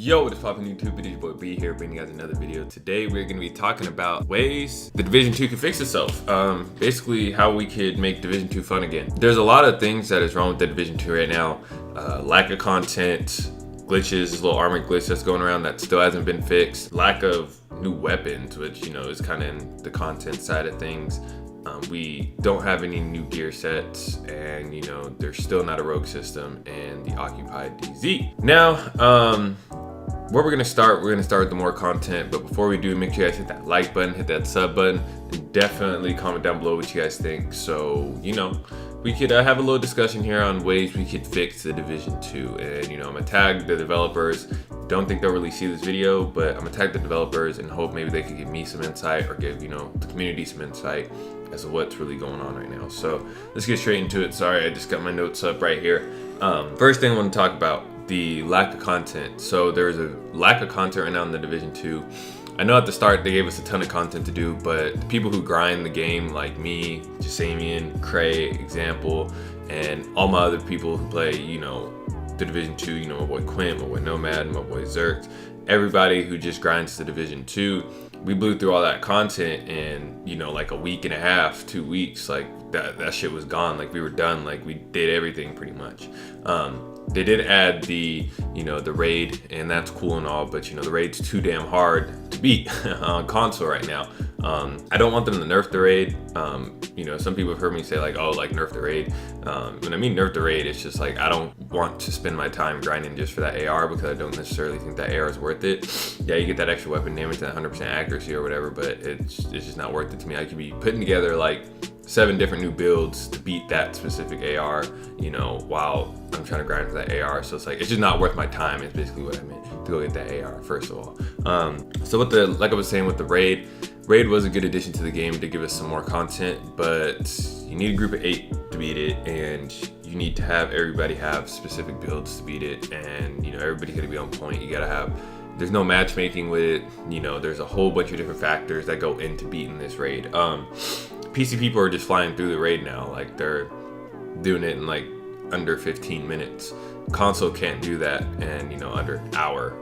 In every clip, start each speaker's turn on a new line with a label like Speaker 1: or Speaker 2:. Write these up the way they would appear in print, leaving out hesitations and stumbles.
Speaker 1: Yo, what is poppin' YouTube? It is your boy B here, bringing you guys another video. Today we're gonna be talking about ways the Division 2 can fix itself. Basically how we could make Division 2 fun again. There's a lot of things that is wrong with the Division 2 right now. Lack of content, glitches, this little armor glitch that's going around that still hasn't been fixed. Lack of new weapons, which is kind of in the content side of things. We don't have any new gear sets, and there's still not a rogue system and the occupied DZ. Now, where we're gonna start with the more content, but before we do, make sure you guys hit that like button, hit that sub button, and definitely comment down below what you guys think, so we could have a little discussion here on ways we could fix the Division 2. And I'm gonna tag the developers. Don't think they'll really see this video, but I'm gonna tag the developers and hope maybe they could give me some insight or give the community some insight as to what's really going on right now. So let's get straight into it. Sorry, I just got my notes up right here. First thing I want to talk about, the lack of content. So there's a lack of content right now in the Division 2. I know at the start they gave us a ton of content to do, but the people who grind the game, like me, Jasamian, Cray, Example, and all my other people who play, the Division 2, my boy Quint, my boy Nomad, my boy Zerk, everybody who just grinds the Division 2, we blew through all that content in, like a week and a half, 2 weeks. Like that shit was gone. Like we were done. Like we did everything pretty much. They did add the raid, and that's cool and all, but the raid's too damn hard to beat on console right now. I don't want them to nerf the raid. Some people have heard me say nerf the raid. When I mean nerf the raid, it's just like I don't want to spend my time grinding just for that AR, because I don't necessarily think that AR is worth it. Yeah, you get that extra weapon damage and 100% accuracy or whatever, but it's just not worth it to me. I could be putting together like 7 different new builds to beat that specific AR, while I'm trying to grind for that AR. So it's like, it's just not worth my time. It's basically what I meant, to go get that AR first of all. So with like I was saying with the raid was a good addition to the game to give us some more content, but you need a group of 8 to beat it, and you need to have everybody have specific builds to beat it, and everybody's gonna be on point. You gotta have, there's no matchmaking with it. There's a whole bunch of different factors that go into beating this raid. PC people are just flying through the raid now. Like they're doing it in like under 15 minutes. Console can't do that in under an hour,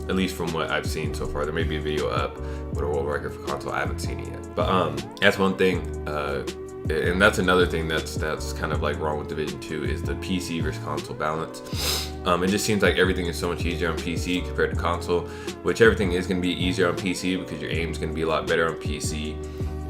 Speaker 1: at least from what I've seen so far. There may be a video up with a world record for console. I haven't seen it yet, but that's one thing, and that's another thing that's kind of like wrong with Division 2 is the PC versus console balance. It just seems like everything is so much easier on PC compared to console, which everything is going to be easier on PC because your aim is going to be a lot better on PC,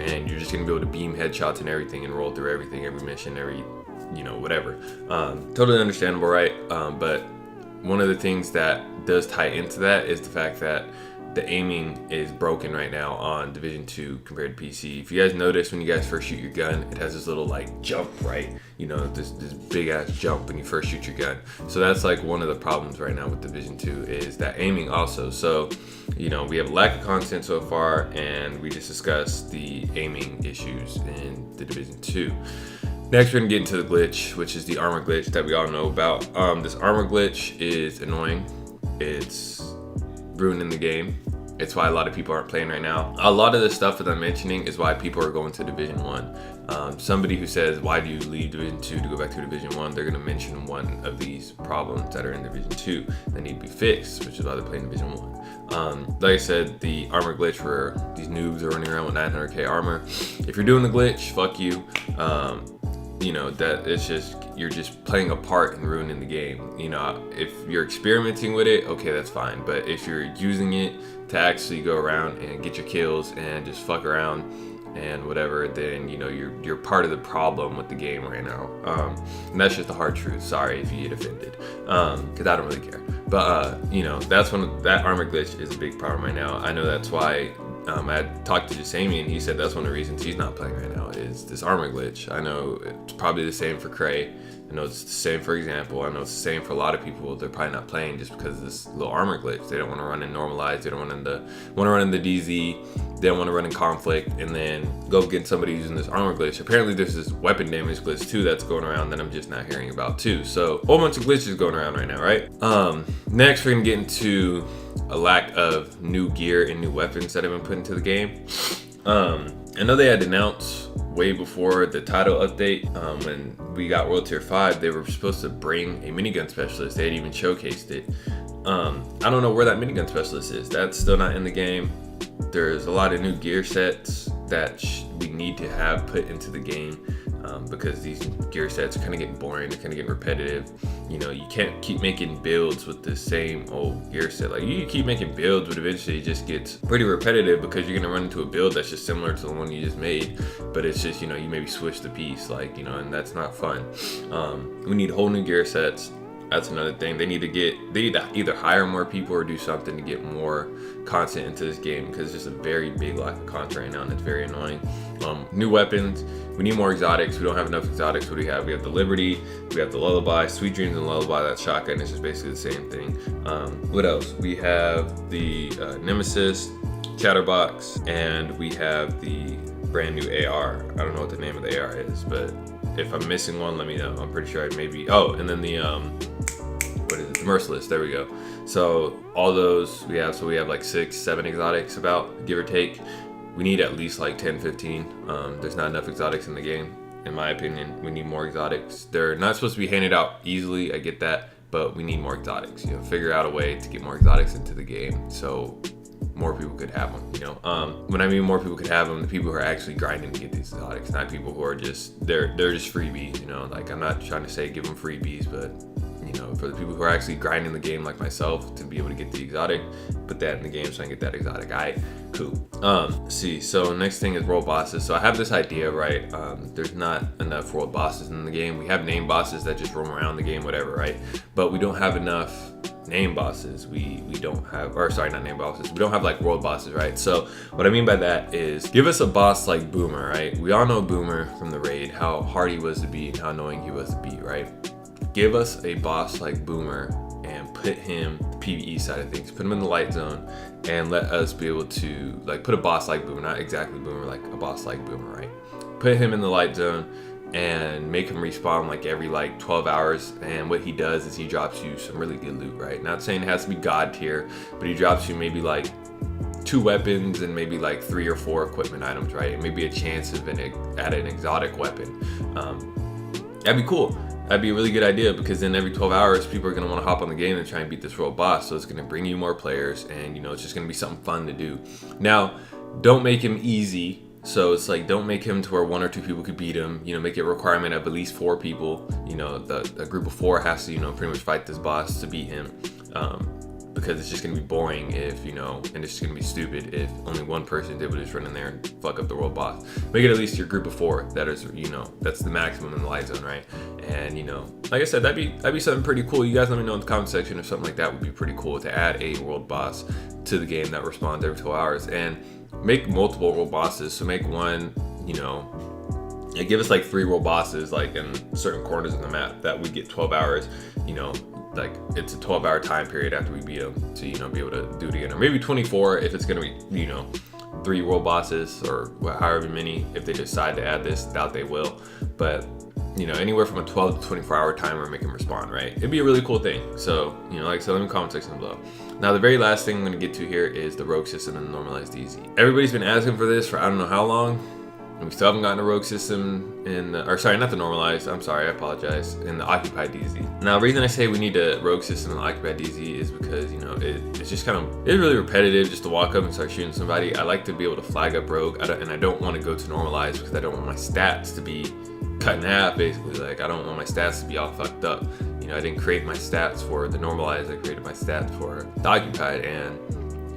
Speaker 1: and you're just going to be able to beam headshots and everything and roll through everything, every mission, every whatever. Totally understandable, right? But one of the things that does tie into that is the fact that the aiming is broken right now on Division 2 compared to PC. If you guys notice, when you guys first shoot your gun, it has this little like jump, right? This big ass jump when you first shoot your gun. So that's like one of the problems right now with Division 2 is that aiming also. So we have a lack of content so far, and we just discussed the aiming issues in the Division 2. Next, we're gonna get into the glitch, which is the armor glitch that we all know about. This armor glitch is annoying. It's ruining the game. It's why a lot of people aren't playing right now. A lot of the stuff that I'm mentioning is why people are going to Division 1. Somebody who says, why do you leave Division 2 to go back to Division 1? They're gonna mention one of these problems that are in Division 2 that need to be fixed, which is why they're playing Division 1. Like I said, the armor glitch where these noobs are running around with 900k armor. If you're doing the glitch, fuck you. That it's just, you're just playing a part in ruining the game. If you're experimenting with it, okay, that's fine. But if you're using it to actually go around and get your kills and just fuck around and whatever, then you're part of the problem with the game right now. And that's just the hard truth. Sorry if you get offended, because I don't really care. But that's that armor glitch is a big problem right now. I know that's why. I talked to Jasamian, and he said that's one of the reasons he's not playing right now is this armor glitch. I know it's probably the same for Cray. I know it's the same for Example. I know it's the same for a lot of people. They're probably not playing just because of this little armor glitch. They don't want to run in normalized. They don't want to run in the DZ. They don't want to run in conflict and then go get somebody using this armor glitch. Apparently there's this weapon damage glitch too that's going around that I'm just not hearing about too. So a whole bunch of glitches going around right now, right? Next we're gonna get into a lack of new gear and new weapons that have been put into the game. I know they had announced way before the title update, when we got World Tier 5, they were supposed to bring a minigun specialist. They had even showcased it. I don't know where that minigun specialist is. That's still not in the game. There's a lot of new gear sets that we need to have put into the game, because these gear sets are kind of getting boring. They're kind of getting repetitive. You know, you can't keep making builds with the same old gear set. Like, you keep making builds, but eventually it just gets pretty repetitive, because you're gonna run into a build that's just similar to the one you just made, but it's just, you know, you maybe switch the piece, like, you know, and that's not fun. We need whole new gear sets. That's another thing. They need to either hire more people or do something to get more content into this game, because it's just a very big lack of content right now, and it's very annoying. New weapons. We need more exotics. We don't have enough exotics. What do we have? We have the Liberty, we have the Lullaby, Sweet Dreams and Lullaby. That shotgun is just basically the same thing. What else? We have the Nemesis, Chatterbox, and we have the brand new AR. I don't know what the name of the AR is, but if I'm missing one, let me know. I'm pretty sure I maybe. Oh, and then the what is it? The Merciless. There we go. So all those we have. So we have like 6-7 exotics, about, give or take. We need at least like 10-15. There's not enough exotics in the game, in my opinion. We need more exotics. They're not supposed to be handed out easily. I get that, but we need more exotics. You know, figure out a way to get more exotics into the game, so more people could have them. You know, when I mean more people could have them, the people who are actually grinding to get these exotics, not people who are just they're just freebies. You know, like, I'm not trying to say give them freebies, but you know, for the people who are actually grinding the game like myself to be able to get the exotic, put that in the game so I can get that exotic. Cool. See, so next thing is world bosses. So I have this idea, right? There's not enough world bosses in the game. We have name bosses that just roam around the game, whatever, right? But we don't have enough name bosses. We don't have, or sorry, not name bosses. We don't have like world bosses, right? So what I mean by that is, give us a boss like Boomer, right? We all know Boomer from the raid, how hard he was to beat and how annoying he was to beat, right? Give us a boss like Boomer and put him the PvE side of things. Put him in the light zone and let us be able to, like, put a boss like Boomer, not exactly Boomer, like a boss like Boomer, right? Put him in the light zone and make him respawn like every like 12 hours. And what he does is he drops you some really good loot, right? Not saying it has to be God tier, but he drops you maybe like 2 weapons and maybe like 3 or 4 equipment items, right? And maybe a chance of at an exotic weapon. That'd be cool. That'd be a really good idea, because then every 12 hours, people are going to want to hop on the game and try and beat this world boss. So it's going to bring you more players, and, you know, it's just going to be something fun to do. Now, don't make him easy. So it's like, don't make him to where 1 or 2 people could beat him. You know, make it a requirement of at least 4 people. You know, the group of 4 has to, you know, pretty much fight this boss to beat him. Because it's just going to be boring if, you know, and it's just going to be stupid if only one person is able to just run in there and fuck up the world boss. Make it at least your group of 4. That is, you know, that's the maximum in the light zone, right? And, you know, like I said, that'd be something pretty cool. You guys let me know in the comment section if something like that would be pretty cool, to add a world boss to the game that responds every 12 hours. And make multiple world bosses. So make one, you know, and give us like 3 world bosses, like in certain corners of the map that we get 12 hours, you know, like it's a 12-hour time period after we beat them to, you know, be able to do it again. Or maybe 24 if it's gonna be, you know, 3 world bosses, or however many, if they decide to add this. Doubt they will, but you know, anywhere from a 12 to 24-hour timer, make them respond, right? It'd be a really cool thing. So, you know, like I said, let me comment section below. Now, the very last thing I'm gonna get to here is the rogue system and the normalized DZ. Everybody's been asking for this for I don't know how long. And we still haven't gotten a rogue system in the, or sorry, not the normalized, I'm sorry, I apologize, in the occupied DZ. Now, the reason I say we need a rogue system in the occupied DZ is because, you know, it's just kind of, it's really repetitive just to walk up and start shooting somebody. I like to be able to flag up rogue, and I don't want to go to normalized because I don't want my stats to be cut in half, basically. Like, I don't want my stats to be all fucked up. You know, I didn't create my stats for the normalized, I created my stats for the occupied, and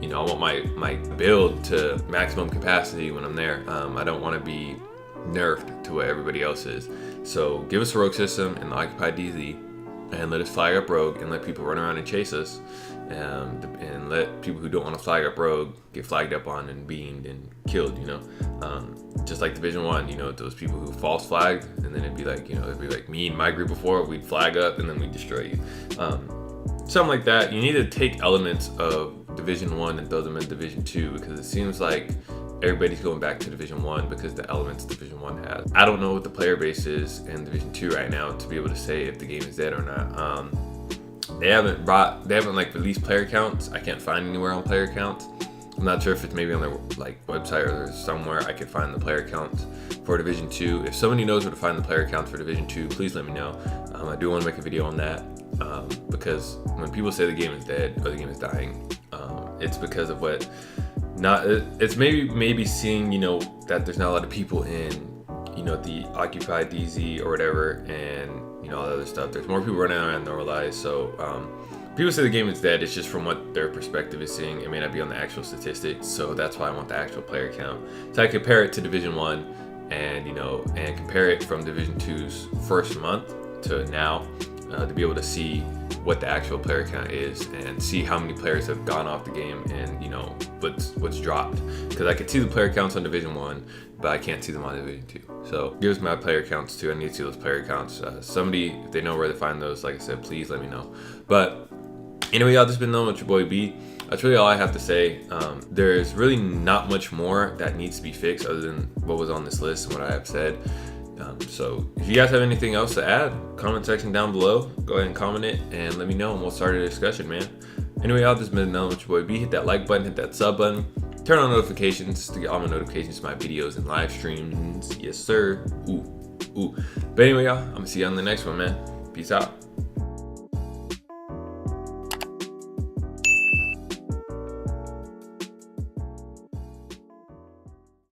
Speaker 1: you know, I want my build to maximum capacity when I'm there. I don't want to be nerfed to what everybody else is. So give us a rogue system in the occupied DZ, and let us flag up rogue, and let people run around and chase us, and let people who don't want to flag up rogue get flagged up on and beamed and killed, you know. Just like Division 1, you know, those people who false flagged, and then it'd be like, you know, it'd be like me and my group before, we'd flag up and then we'd destroy you. Something like that. You need to take elements of Division 1 and throw them in Division 2, because it seems like everybody's going back to Division 1 because the elements Division 1 has. I don't know what the player base is in Division 2 right now to be able to say if the game is dead or not. They haven't like released player counts. I can't find anywhere on player counts. I'm not sure if it's maybe on their like website or somewhere I could find the player counts for Division 2. If somebody knows where to find the player counts for Division 2, please let me know. I do want to make a video on that because when people say the game is dead or the game is dying, it's because of what it's maybe seeing, you know, that there's not a lot of people in, you know, the occupied DZ or whatever, and you know, all the other stuff. There's more people running around than realize. So people say the game is dead. It's just from what their perspective is seeing. It may not be on the actual statistics. So that's why I want the actual player count. So I compare it to Division 1 and, you know, and compare it from Division 2's first month to now to be able to see what the actual player count is and see how many players have gone off the game and, you know, what's dropped. Because I could see the player counts on Division 1, but I can't see them on Division 2. So here's my player counts too. I need to see those player counts. Somebody, if they know where to find those, like I said, please let me know. But anyway, y'all, just been knowing with your boy B. That's really all I have to say. There's really not much more that needs to be fixed other than what was on this list and what I have said. So if you guys have anything else to add, comment section down below. Go ahead and comment it and let me know, and we'll start a discussion, man. Anyway, y'all, just been knowing with your boy B. Hit that like button, hit that sub button, turn on notifications to get all my notifications to my videos and live streams. Yes, sir. Ooh. But anyway, y'all, I'm gonna see you on the next one, man. Peace out.